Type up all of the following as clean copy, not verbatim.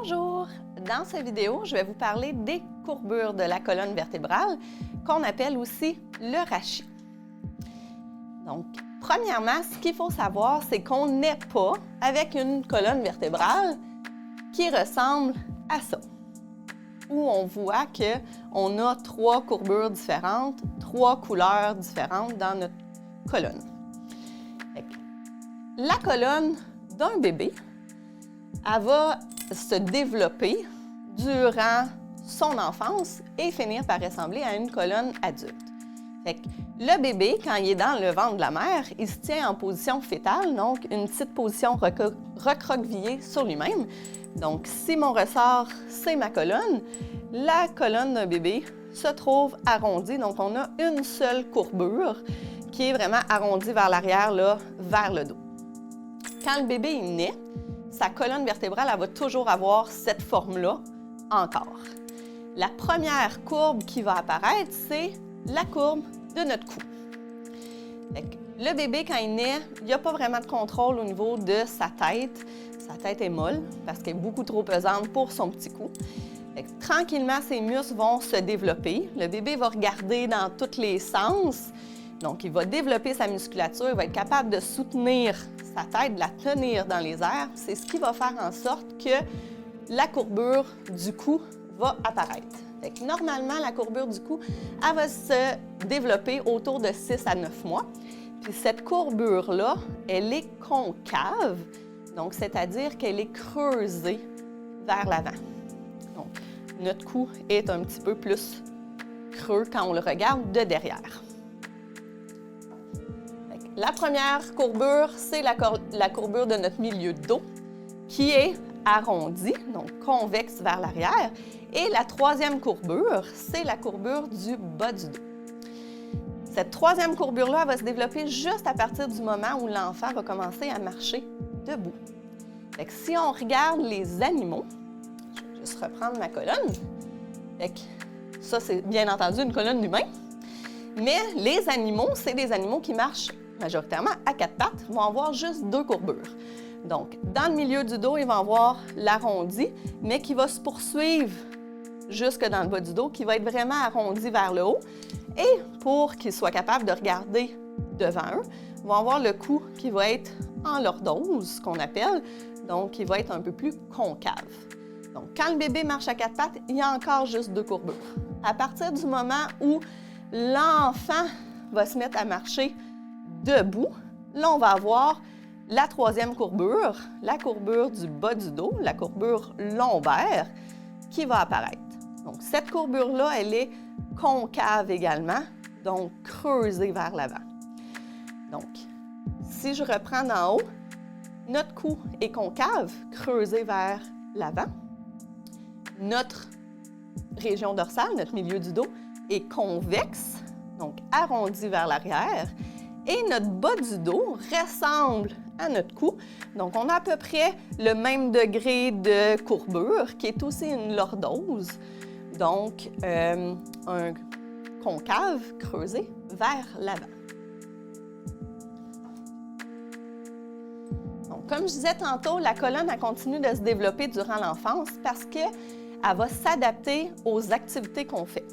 Bonjour! Dans cette vidéo, je vais vous parler des courbures de la colonne vertébrale, qu'on appelle aussi le rachis. Donc, premièrement, ce qu'il faut savoir, c'est qu'on n'est pas avec une colonne vertébrale qui ressemble à ça, où on voit qu'on a trois courbures différentes, trois couleurs différentes dans notre colonne. La colonne d'un bébé, elle va se développer durant son enfance et finir par ressembler à une colonne adulte. Le bébé, quand il est dans le ventre de la mère, il se tient en position fétale, donc une petite position recroquevillée sur lui-même. Donc, si mon ressort, c'est ma colonne, la colonne d'un bébé se trouve arrondie. Donc, on a une seule courbure qui est vraiment arrondie vers l'arrière, là, vers le dos. Quand le bébé naît, sa colonne vertébrale, elle va toujours avoir cette forme-là encore. La première courbe qui va apparaître, c'est la courbe de notre cou. Le bébé, quand il naît, il n'y a pas vraiment de contrôle au niveau de sa tête. Sa tête est molle parce qu'elle est beaucoup trop pesante pour son petit cou. Tranquillement, ses muscles vont se développer. Le bébé va regarder dans tous les sens. Donc, il va développer sa musculature, il va être capable de soutenir sa tête, de la tenir dans les airs. C'est ce qui va faire en sorte que la courbure du cou va apparaître. Normalement, la courbure du cou, elle va se développer autour de 6 à 9 mois. Puis cette courbure-là, elle est concave, donc c'est-à-dire qu'elle est creusée vers l'avant. Donc, notre cou est un petit peu plus creux quand on le regarde de derrière. La première courbure, c'est la courbure de notre milieu de dos qui est arrondie, donc convexe vers l'arrière. Et la troisième courbure, c'est la courbure du bas du dos. Cette troisième courbure-là va se développer juste à partir du moment où l'enfant va commencer à marcher debout. Si on regarde les animaux, je vais juste reprendre ma colonne. Ça, c'est bien entendu une colonne d'humain. Mais les animaux, c'est des animaux qui marchent majoritairement à quatre pattes, vont avoir juste deux courbures. Donc, dans le milieu du dos, ils vont avoir l'arrondi, mais qui va se poursuivre jusque dans le bas du dos, qui va être vraiment arrondi vers le haut. Et pour qu'ils soient capables de regarder devant eux, ils vont avoir le cou qui va être en lordose, ce qu'on appelle, donc qui va être un peu plus concave. Donc, quand le bébé marche à quatre pattes, il y a encore juste deux courbures. À partir du moment où l'enfant va se mettre à marcher debout, là, on va avoir la troisième courbure, la courbure du bas du dos, la courbure lombaire, qui va apparaître. Donc, cette courbure-là, elle est concave également, donc creusée vers l'avant. Donc, si je reprends d'en haut, notre cou est concave, creusé vers l'avant. Notre région dorsale, notre milieu du dos, est convexe, donc arrondi vers l'arrière. Et notre bas du dos ressemble à notre cou. Donc, on a à peu près le même degré de courbure, qui est aussi une lordose. Donc, un concave creusé vers l'avant. Donc, comme je disais tantôt, la colonne elle continue de se développer durant l'enfance parce qu'elle va s'adapter aux activités qu'on fait.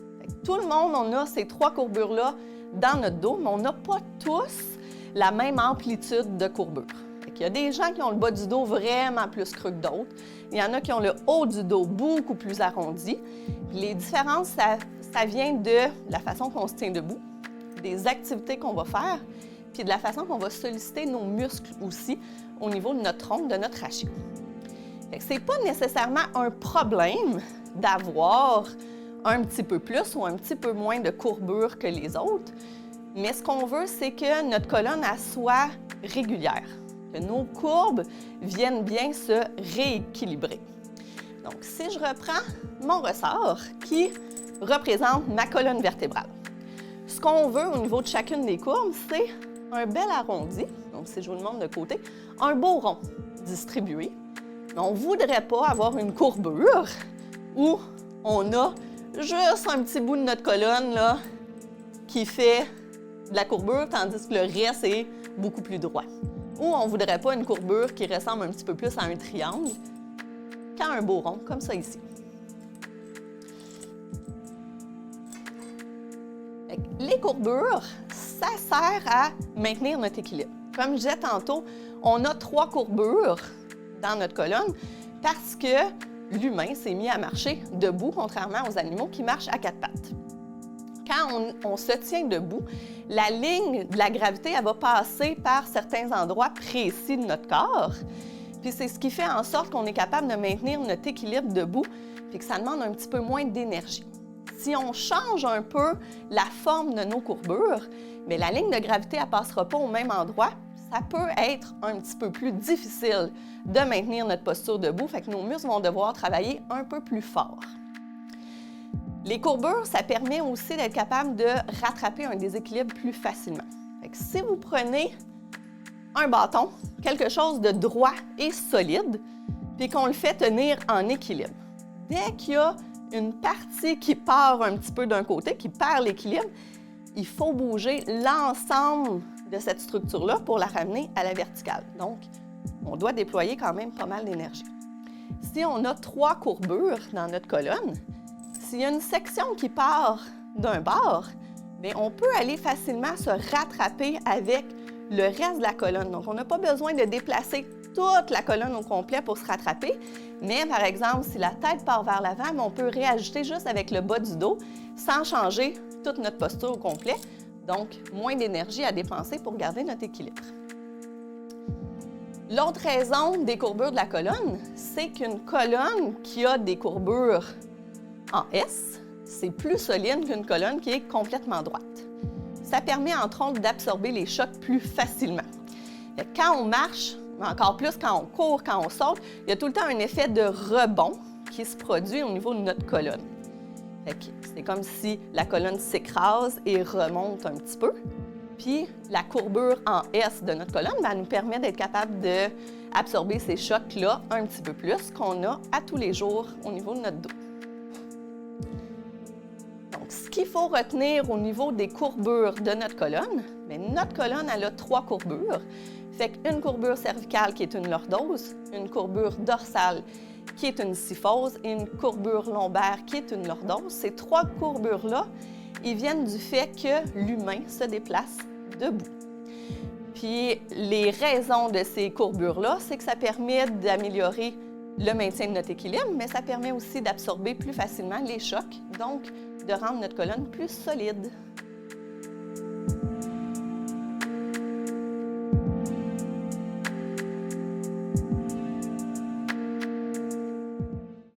Tout le monde, on a ces trois courbures-là dans notre dos, mais on n'a pas tous la même amplitude de courbure. Il y a des gens qui ont le bas du dos vraiment plus creux que d'autres. Il y en a qui ont le haut du dos beaucoup plus arrondi. Les différences, ça vient de la façon qu'on se tient debout, des activités qu'on va faire, puis de la façon qu'on va solliciter nos muscles aussi au niveau de notre tronc, de notre rachis. Ce n'est pas nécessairement un problème d'avoir un petit peu plus ou un petit peu moins de courbure que les autres, mais ce qu'on veut, c'est que notre colonne elle soit régulière, que nos courbes viennent bien se rééquilibrer. Donc, si je reprends mon ressort qui représente ma colonne vertébrale, ce qu'on veut au niveau de chacune des courbes, c'est un bel arrondi, donc si je vous le montre de côté, un beau rond distribué. Mais on ne voudrait pas avoir une courbure où on a juste un petit bout de notre colonne là, qui fait de la courbure, tandis que le reste est beaucoup plus droit. Ou on ne voudrait pas une courbure qui ressemble un petit peu plus à un triangle. jusqu'à un beau rond, comme ça ici. Les courbures, ça sert à maintenir notre équilibre. Comme je disais tantôt, on a 3 courbures dans notre colonne parce que l'humain s'est mis à marcher debout, contrairement aux animaux qui marchent à 4 pattes. Quand on se tient debout, la ligne de la gravité, elle va passer par certains endroits précis de notre corps. Puis c'est ce qui fait en sorte qu'on est capable de maintenir notre équilibre debout, puis que ça demande un petit peu moins d'énergie. Si on change un peu la forme de nos courbures, mais la ligne de gravité ne passera pas au même endroit, ça peut être un petit peu plus difficile de maintenir notre posture debout, fait que nos muscles vont devoir travailler un peu plus fort. Les courbures, ça permet aussi d'être capable de rattraper un déséquilibre plus facilement. Fait que si vous prenez un bâton, quelque chose de droit et solide, puis qu'on le fait tenir en équilibre, dès qu'il y a une partie qui part un petit peu d'un côté, qui perd l'équilibre, il faut bouger l'ensemble de cette structure-là pour la ramener à la verticale. Donc, on doit déployer quand même pas mal d'énergie. Si on a 3 courbures dans notre colonne, s'il y a une section qui part d'un bord, bien, on peut aller facilement se rattraper avec le reste de la colonne. Donc, on n'a pas besoin de déplacer toute la colonne au complet pour se rattraper. Mais, par exemple, si la tête part vers l'avant, on peut réajuster juste avec le bas du dos sans changer toute notre posture au complet. Donc, moins d'énergie à dépenser pour garder notre équilibre. L'autre raison des courbures de la colonne, c'est qu'une colonne qui a des courbures en S, c'est plus solide qu'une colonne qui est complètement droite. Ça permet, entre autres, d'absorber les chocs plus facilement. Quand on marche, encore plus quand on court, quand on saute, il y a tout le temps un effet de rebond qui se produit au niveau de notre colonne. C'est comme si la colonne s'écrase et remonte un petit peu. Puis la courbure en S de notre colonne nous permet d'être capable d'absorber ces chocs-là un petit peu plus qu'on a à tous les jours au niveau de notre dos. Donc, ce qu'il faut retenir au niveau des courbures de notre colonne, bien, notre colonne, elle a 3 courbures. Fait qu'une courbure cervicale qui est une lordose, une courbure dorsale qui est une kyphose et une courbure lombaire qui est une lordose. Ces 3 courbures-là, ils viennent du fait que l'humain se déplace debout. Puis les raisons de ces courbures-là, c'est que ça permet d'améliorer le maintien de notre équilibre, mais ça permet aussi d'absorber plus facilement les chocs, donc de rendre notre colonne plus solide.